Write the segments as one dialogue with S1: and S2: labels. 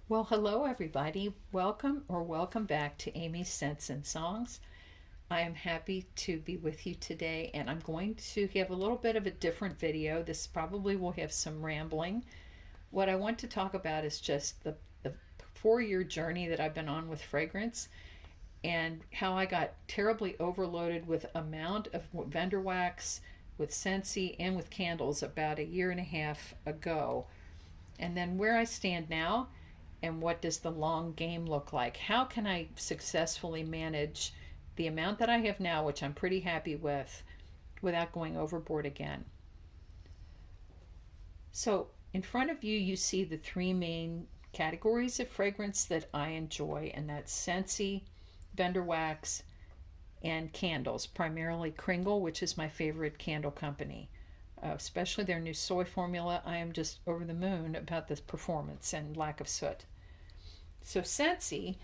S1: Well, hello everybody. Welcome back to Amy's Scents and Songs. I am happy to be with you today, and I'm going to give a little bit of a different video. This probably will have some rambling. What I want to talk about is just the 4 year journey that I've been on with fragrance and how I got terribly overloaded with amount of vendor wax, with Scentsy, and with candles about a year and a half ago. And then where I stand now, and what does the long game look like? How can I successfully manage the amount that I have now, which I'm pretty happy with, without going overboard again? So, in front of you, you see the three main categories of fragrance that I enjoy, and that's Scentsy, Vendor Wax, and candles, primarily Kringle, which is my favorite candle company. Especially their new soy formula. I am just over the moon about the performance and lack of soot. So Scentsy,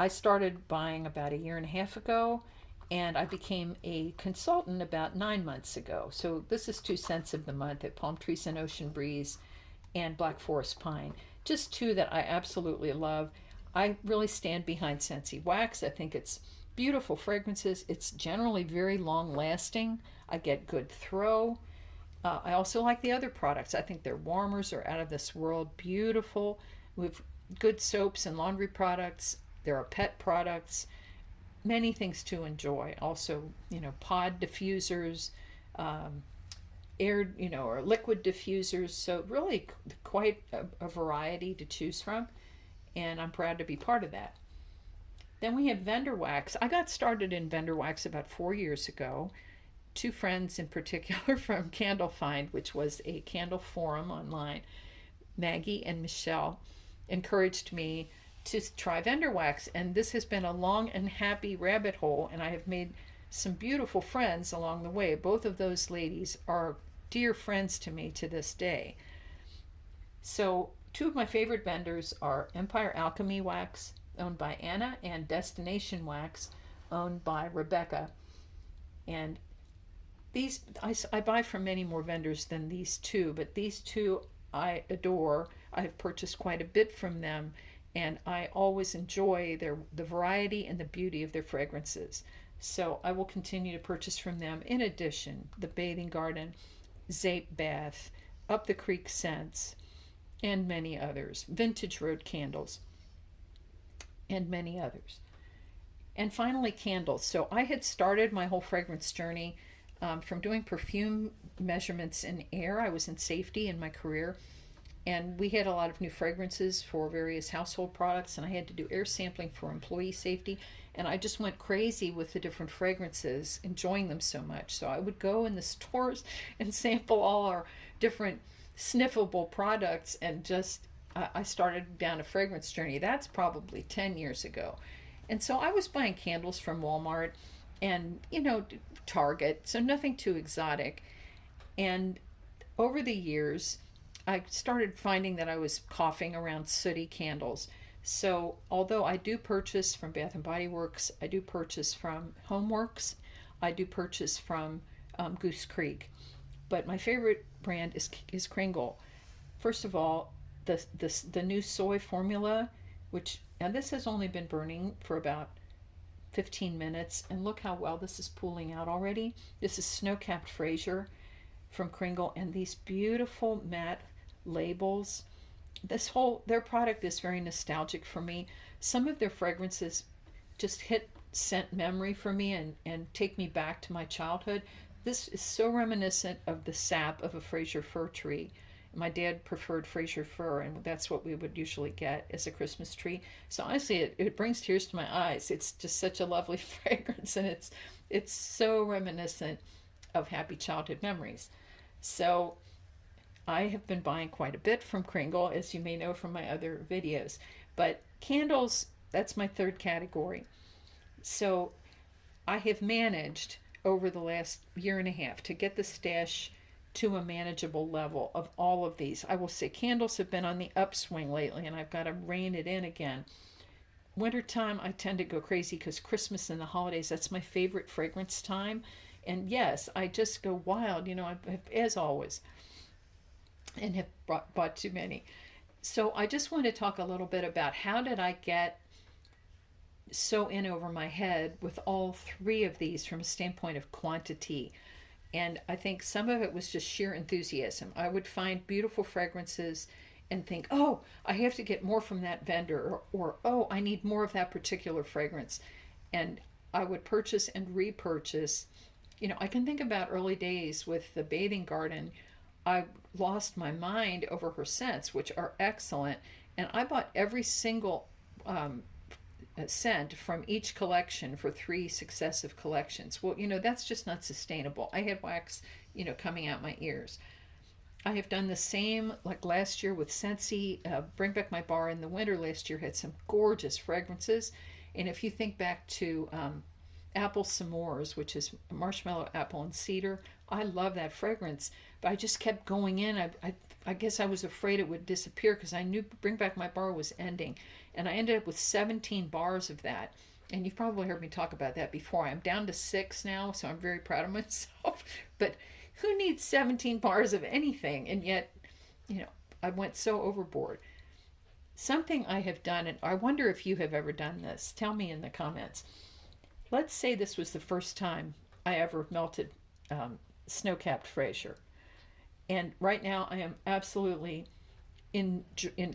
S1: I started buying about a year and a half ago, and I became a consultant about 9 months ago. So this is two scents of the month at Palm Trees and Ocean Breeze and Black Forest Pine. Just two that I absolutely love. I really stand behind Scentsy Wax. I think it's beautiful fragrances. It's generally very long lasting. I get good throw. I also like the other products. I think their warmers are out of this world, beautiful. With good soaps and laundry products. There are pet products, many things to enjoy. Also, pod diffusers, air, or liquid diffusers. So really quite a variety to choose from. And I'm proud to be part of that. Then we have vendor wax. I got started in vendor wax about 4 years ago. Two friends in particular from Candle Find, which was a candle forum online, Maggie and Michelle, encouraged me to try vendor wax. And this has been a long and happy rabbit hole, and I have made some beautiful friends along the way. Both of those ladies are dear friends to me to this day. So, two of my favorite vendors are Empire Alchemy Wax, owned by Anna, and Destination Wax, owned by Rebecca. And these I buy from many more vendors than these two, but these two I adore. I have purchased quite a bit from them, and I always enjoy the variety and the beauty of their fragrances. So I will continue to purchase from them. In addition, the Bathing Garden, Zape Bath, Up the Creek Scents, and many others. Vintage Road Candles, and many others. And finally, candles. So I had started my whole fragrance journey from doing perfume measurements in air. I was in safety in my career, and we had a lot of new fragrances for various household products, and I had to do air sampling for employee safety, and I just went crazy with the different fragrances, enjoying them so much. So I would go in the stores and sample all our different sniffable products, and just I started down a fragrance journey. That's probably 10 years ago. And so I was buying candles from Walmart and, Target, so nothing too exotic. And over the years, I started finding that I was coughing around sooty candles. So although I do purchase from Bath and Body Works, I do purchase from Homeworks, I do purchase from Goose Creek, but my favorite brand is Kringle. First of all, the new soy formula, which, and this has only been burning for about 15 minutes, and look how well this is pooling out already. This is Snow-Capped Fraser from Kringle, and these beautiful matte labels. Their product is very nostalgic for me. Some of their fragrances just hit scent memory for me and take me back to my childhood. This is so reminiscent of the sap of a Fraser fir tree. My dad preferred Fraser fir, and that's what we would usually get as a Christmas tree. So honestly, it brings tears to my eyes. It's just such a lovely fragrance, and it's so reminiscent of happy childhood memories. So I have been buying quite a bit from Kringle, as you may know from my other videos. But candles, that's my third category. So I have managed over the last year and a half to get the stash to a manageable level of all of these. I will say candles have been on the upswing lately, and I've got to rein it in again. Wintertime, I tend to go crazy because Christmas and the holidays, that's my favorite fragrance time. And yes, I just go wild, as always, and have bought too many. So I just want to talk a little bit about how did I get so in over my head with all three of these from a standpoint of quantity. And I think some of it was just sheer enthusiasm. I would find beautiful fragrances and think, oh, I have to get more from that vendor, or oh, I need more of that particular fragrance. And I would purchase and repurchase. You know, I can think about early days with the bathing garden. I lost my mind over her scents, which are excellent. And I bought every single scent from each collection for three successive collections. Well, you know, that's just not sustainable. I had wax, you know, coming out my ears. I have done the same like last year with Scentsy. Bring Back My Bar in the winter last year had some gorgeous fragrances. And if you think back to Apple S'mores, which is marshmallow, apple, and cedar, I love that fragrance. But I just kept going in. I guess I was afraid it would disappear because I knew Bring Back My Bar was ending. And I ended up with 17 bars of that. And you've probably heard me talk about that before. I'm down to 6 now, so I'm very proud of myself. But who needs 17 bars of anything? And yet, you know, I went so overboard. Something I have done, and I wonder if you have ever done this. Tell me in the comments. Let's say this was the first time I ever melted snow-capped Fraser. And right now I am absolutely in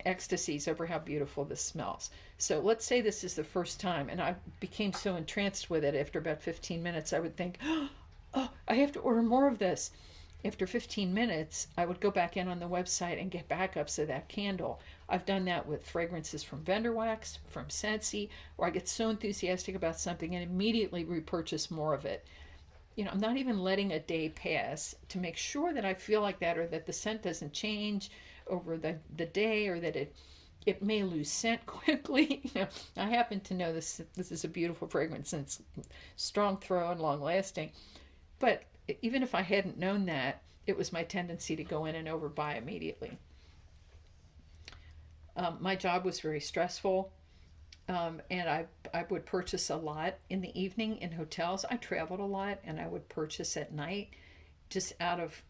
S1: ecstasies over how beautiful this smells. So let's say this is the first time, and I became so entranced with it after about 15 minutes, I would think, oh, I have to order more of this. After 15 minutes, I would go back in on the website and get backups of that candle. I've done that with fragrances from Vendor Wax, from Scentsy, where I get so enthusiastic about something and immediately repurchase more of it. You know, I'm not even letting a day pass to make sure that I feel like that, or that the scent doesn't change over the day, or that it may lose scent quickly. You know, I happen to know this is a beautiful fragrance and it's strong throw and long lasting. But even if I hadn't known that, it was my tendency to go in and overbuy immediately. My job was very stressful, and I would purchase a lot in the evening in hotels. I traveled a lot, and I would purchase at night just out of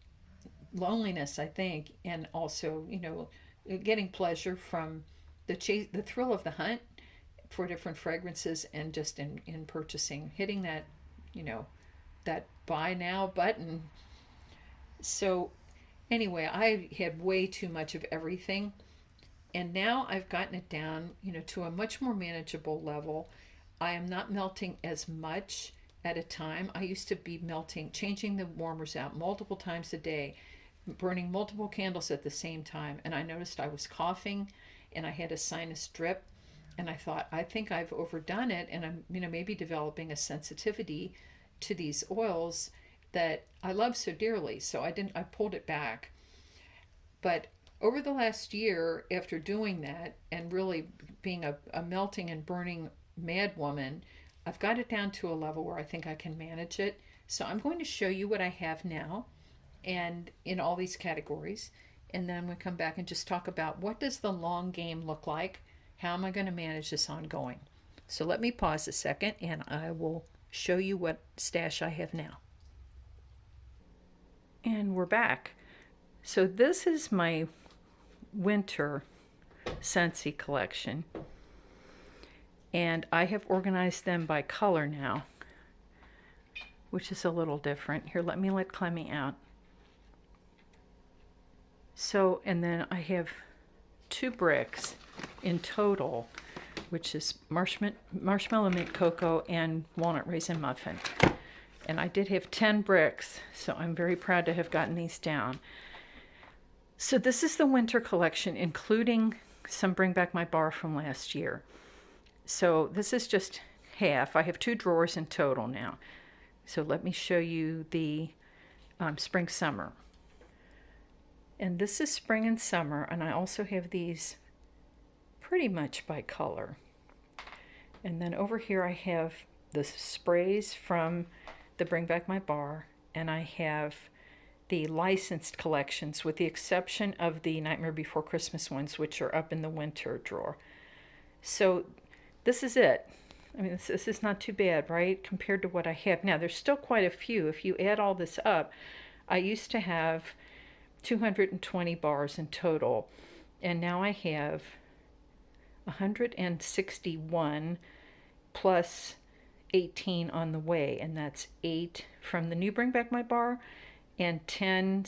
S1: loneliness, I think, and also, you know, getting pleasure from the chase, the thrill of the hunt for different fragrances, and just in purchasing, hitting that, you know, that buy now button. So anyway, I had way too much of everything, and now I've gotten it down, you know, to a much more manageable level. I am not melting as much at a time. I used to be melting, changing the warmers out multiple times a day, burning multiple candles at the same time, and I noticed I was coughing and I had a sinus drip, and I thought, I think I've overdone it, and I'm, you know, maybe developing a sensitivity to these oils that I love so dearly. So I pulled it back. But over the last year, after doing that and really being a melting and burning mad woman, I've got it down to a level where I think I can manage it. So I'm going to show you what I have now and in all these categories. And then we come back and just talk about what does the long game look like? How am I going to manage this ongoing? So let me pause a second and I will show you what stash I have now. And we're back. So this is my winter Scentsy collection, and I have organized them by color now, which is a little different. Here, let me let Clemmy out. So, and then I have 2 bricks in total, which is marshmallow mint cocoa and walnut raisin muffin. And I did have 10 bricks, so I'm very proud to have gotten these down. So this is the winter collection, including some Bring Back My Bar from last year. So this is just half. I have 2 drawers in total now. So let me show you the spring summer. And this is spring and summer, and I also have these pretty much by color. And then over here I have the sprays from the Bring Back My Bar, and I have the licensed collections with the exception of the Nightmare Before Christmas ones, which are up in the winter drawer. So this is it. I mean, this is not too bad, right, compared to what I have now. There's still quite a few. If you add all this up, I used to have 220 bars in total, And now I have 161 plus 18 on the way, and that's 8 from the new Bring Back My Bar and 10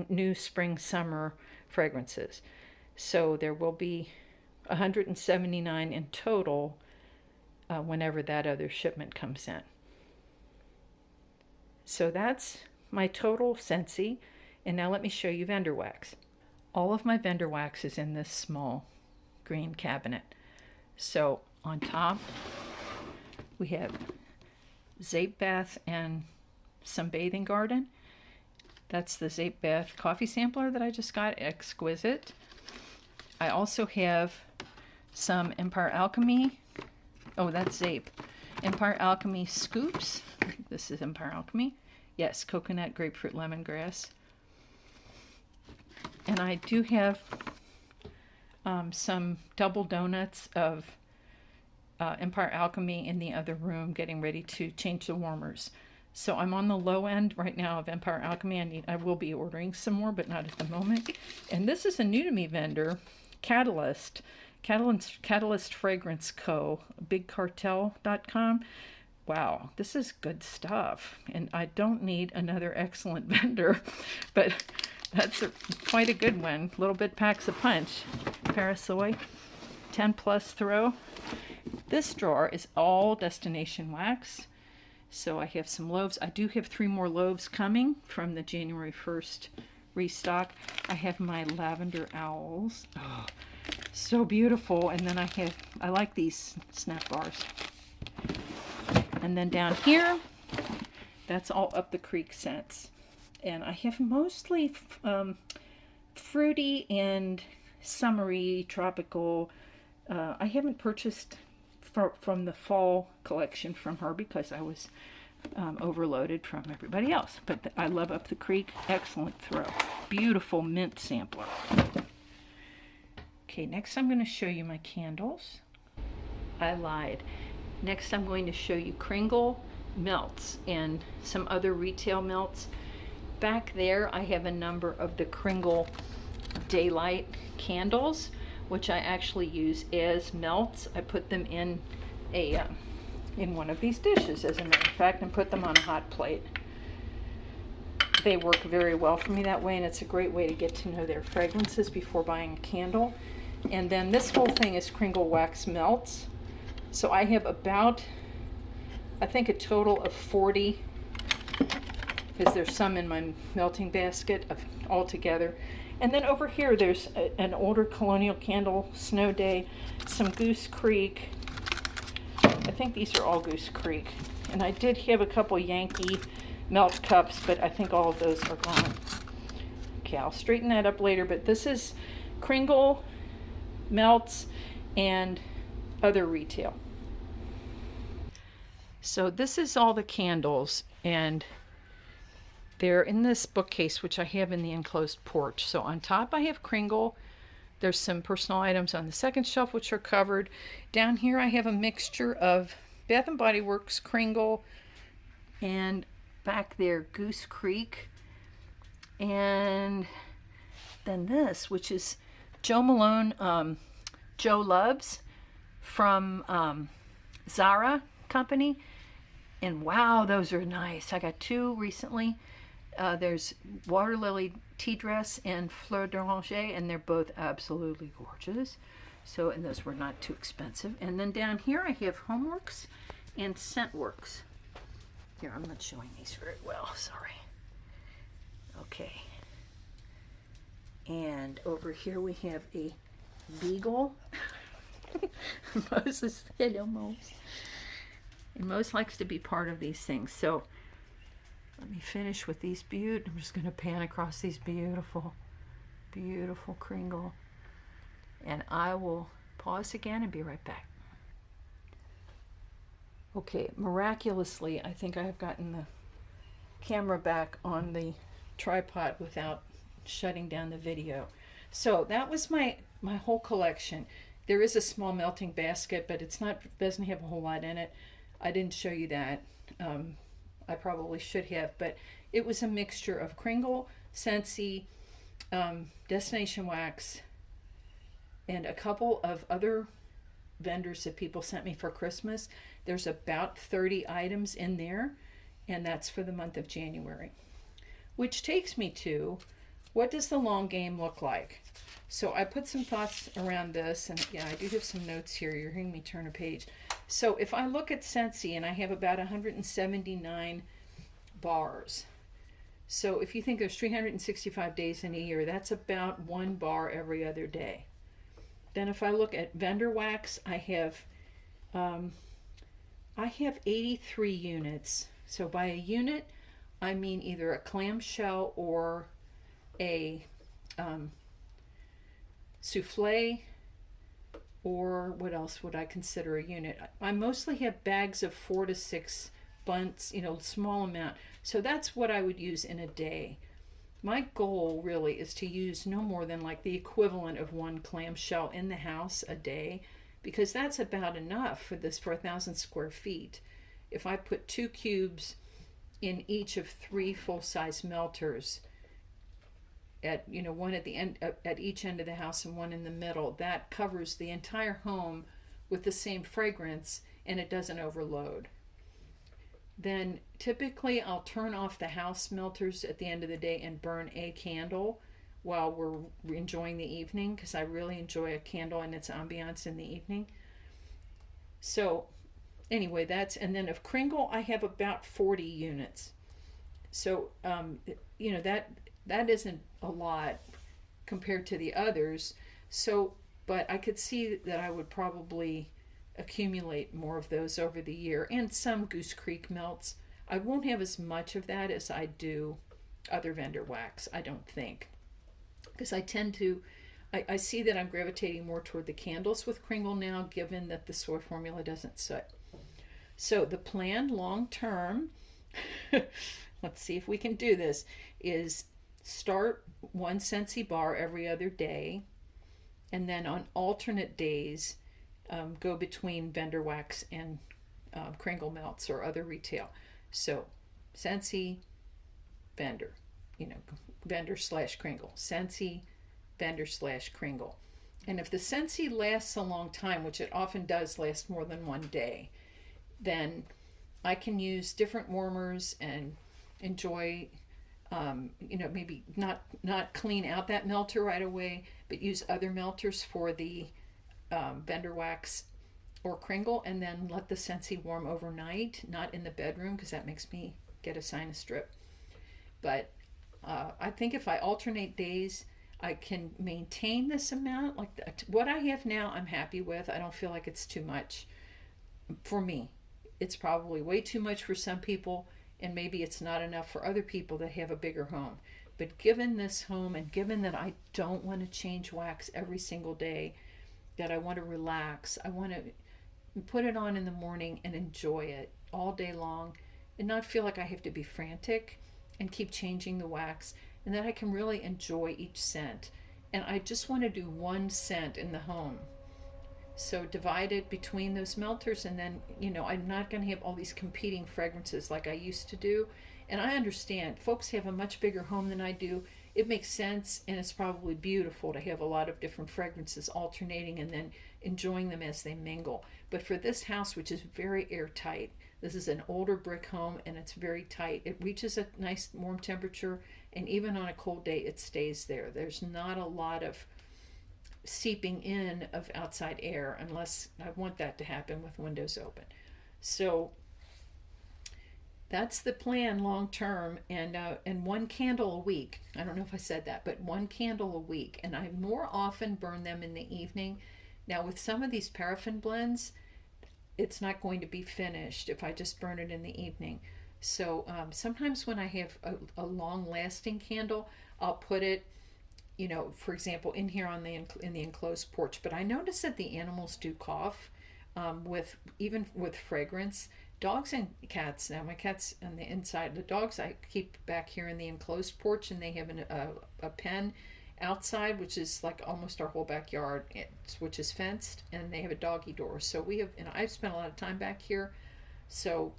S1: new spring summer fragrances. So there will be 179 in total whenever that other shipment comes in. So that's my total Scentsy. And now let me show you vendor wax. All of my vendor wax is in this small green cabinet. So on top we have Zape Bath and some Bathing Garden. That's the Zape Bath coffee sampler that I just got, exquisite. I also have some Empire Alchemy. Oh, that's Zape. Empire Alchemy scoops. This is Empire Alchemy. Yes, coconut, grapefruit, lemongrass. And I do have some double donuts of Empire Alchemy in the other room, getting ready to change the warmers. So I'm on the low end right now of Empire Alchemy. I will be ordering some more, but not at the moment. And this is a new to me vendor, Catalyst Fragrance Co., bigcartel.com. Wow, this is good stuff. And I don't need another excellent vendor, but that's quite a good one. A little bit packs a punch. Parasoy, 10 plus throw. This drawer is all destination wax. So I have some loaves. I do have 3 more loaves coming from the January 1st restock. I have my lavender owls. Oh, so beautiful. And then I like these snap bars. And then down here, that's all Up the Creek scents. And I have mostly fruity and summery, tropical. I haven't purchased from the fall collection from her because I was overloaded from everybody else. But I love Up the Creek. Excellent throw. Beautiful mint sampler. Okay, next I'm going to show you my candles. I lied. Next I'm going to show you Kringle melts and some other retail melts. Back there I have a number of the Kringle Daylight candles, which I actually use as melts. I put them in one of these dishes, as a matter of fact, and put them on a hot plate. They work very well for me that way, and it's a great way to get to know their fragrances before buying a candle. And then this whole thing is Kringle wax melts. So I have about, I think, a total of 40, because there's some in my melting basket all together. And then over here, there's an older colonial candle, Snow Day, some Goose Creek. I think these are all Goose Creek. And I did have a couple Yankee melt cups, but I think all of those are gone. Okay, I'll straighten that up later, but this is Kringle melts and other retail. So this is all the candles, and they're in this bookcase, which I have in the enclosed porch. So on top I have Kringle. There's some personal items on the second shelf which are covered. Down here I have a mixture of Bath & Body Works, Kringle, and back there Goose Creek. And then this, which is Joe Malone, Joe Loves from Zara Company. And wow, those are nice. I got 2 recently. There's Water Lily Tea Dress and Fleur d'Oranger, and they're both absolutely gorgeous. So, and those were not too expensive. And then down here I have Homeworks and Scentworks. Here, I'm not showing these very well, sorry. Okay. And over here we have a Beagle. Moses, hello Moses. And Mose likes to be part of these things. So let me finish with these I'm just going to pan across these beautiful, beautiful Kringle. And I will pause again and be right back. Okay, miraculously, I think I have gotten the camera back on the tripod without shutting down the video. So that was my whole collection. There is a small melting basket, but doesn't have a whole lot in it. I didn't show you that. I probably should have, but it was a mixture of Kringle, Scentsy, Destination Wax, and a couple of other vendors that people sent me for Christmas. There's about 30 items in there, and that's for the month of January. Which takes me to, what does the long game look like? So I put some thoughts around this, and yeah, I do have some notes here. You're hearing me turn a page. So if I look at Scentsy, and I have about 179 bars. So if you think there's 365 days in a year, that's about one bar every other day. Then if I look at vendor wax, I have 83 units. So by a unit, I mean either a clamshell or a souffle, or what else would I consider a unit? I mostly have bags of 4 to 6 bunts, small amount. So that's what I would use in a day. My goal really is to use no more than like the equivalent of one clamshell in the house a day, because that's about enough for 1,000 square feet. If I put 2 cubes in each of 3 full-size melters, at one at the end, at each end of the house and one in the middle, that covers the entire home with the same fragrance, and it doesn't overload. Then typically I'll turn off the house melters at the end of the day and burn a candle while we're enjoying the evening, because I really enjoy a candle and its ambiance in the evening. So anyway, and then of Kringle I have about 40 units. So that isn't a lot compared to the others. So, but I could see that I would probably accumulate more of those over the year, and some Goose Creek melts. I won't have as much of that as I do other vendor wax, I don't think, because I see that I'm gravitating more toward the candles with Kringle now, given that the soy formula doesn't soot. So the plan long term, let's see if we can do this, is start one Scentsy bar every other day, and then on alternate days go between vendor wax and Kringle melts or other retail. So Scentsy, vendor, vendor / Kringle, Scentsy, vendor / Kringle. And if the Scentsy lasts a long time, which it often does last more than one day, then I can use different warmers and enjoy, maybe not clean out that melter right away, but use other melters for the vendor wax or Kringle, and then let the Scentsy warm overnight, not in the bedroom, because that makes me get a sinus drip. But I think if I alternate days, I can maintain this amount. Like what I have now, I'm happy with. I don't feel like it's too much for me. It's probably way too much for some people, and maybe it's not enough for other people that have a bigger home. But given this home, and given that I don't want to change wax every single day, that I want to relax, I want to put it on in the morning and enjoy it all day long, and not feel like I have to be frantic and keep changing the wax, and that I can really enjoy each scent. And I just want to do one scent in the home. So divide it between those melters, and then, I'm not going to have all these competing fragrances like I used to do. And I understand folks have a much bigger home than I do. It makes sense, and it's probably beautiful to have a lot of different fragrances alternating and then enjoying them as they mingle. But for this house, which is very airtight, this is an older brick home and it's very tight. It reaches a nice warm temperature, and even on a cold day, it stays there. There's not a lot of seeping in of outside air, unless I want that to happen with windows open. So that's the plan long term, and one candle a week. I don't know if I said that, but one candle a week, and I more often burn them in the evening. Now with some of these paraffin blends, it's not going to be finished if I just burn it in the evening. So sometimes when I have a long lasting candle, I'll put it, for example, in here in the enclosed porch. But I notice that the animals do cough with fragrance. Dogs and cats. Now my cat's on the inside. The dogs I keep back here in the enclosed porch, and they have a pen outside, which is like almost our whole backyard, which is fenced, and they have a doggy door. So we have, I've spent a lot of time back here, so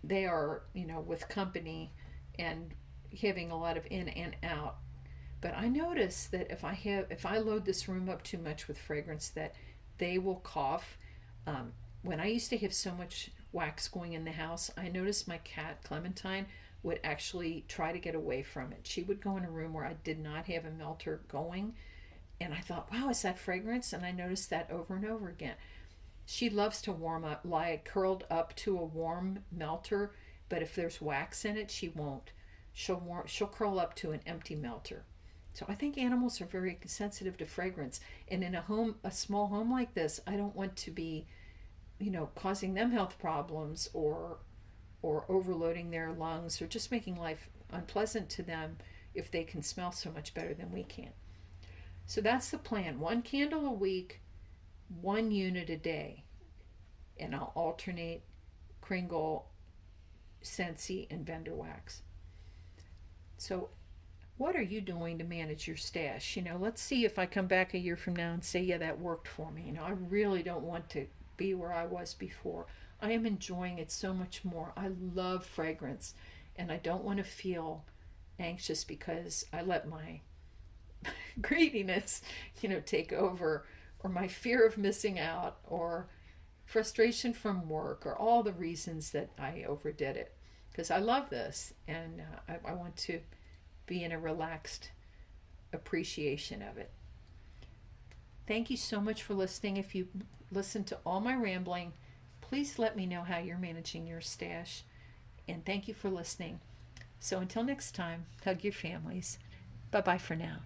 S1: they are, with company and having a lot of in and out. But I notice that if I load this room up too much with fragrance, that they will cough. When I used to have so much wax going in the house, I noticed my cat Clementine would actually try to get away from it. She would go in a room where I did not have a melter going, and I thought, wow, is that fragrance? And I noticed that over and over again. She loves to warm up, lie curled up to a warm melter, but if there's wax in it, she won't. She'll curl up to an empty melter. So I think animals are very sensitive to fragrance. And in a small home like this, I don't want to be, causing them health problems or overloading their lungs or just making life unpleasant to them if they can smell so much better than we can. So that's the plan. 1 candle a week, 1 unit a day. And I'll alternate Kringle, Scentsy, and Vendor Wax. So what are you doing to manage your stash? Let's see if I come back a year from now and say, yeah, that worked for me. I really don't want to be where I was before. I am enjoying it so much more. I love fragrance, and I don't want to feel anxious because I let my greediness, take over, or my fear of missing out, or frustration from work, or all the reasons that I overdid it. Because I love this, and I want to be in a relaxed appreciation of it. Thank you so much for listening. If you listened to all my rambling, please let me know how you're managing your stash. And thank you for listening. So until next time, hug your families. Bye-bye for now.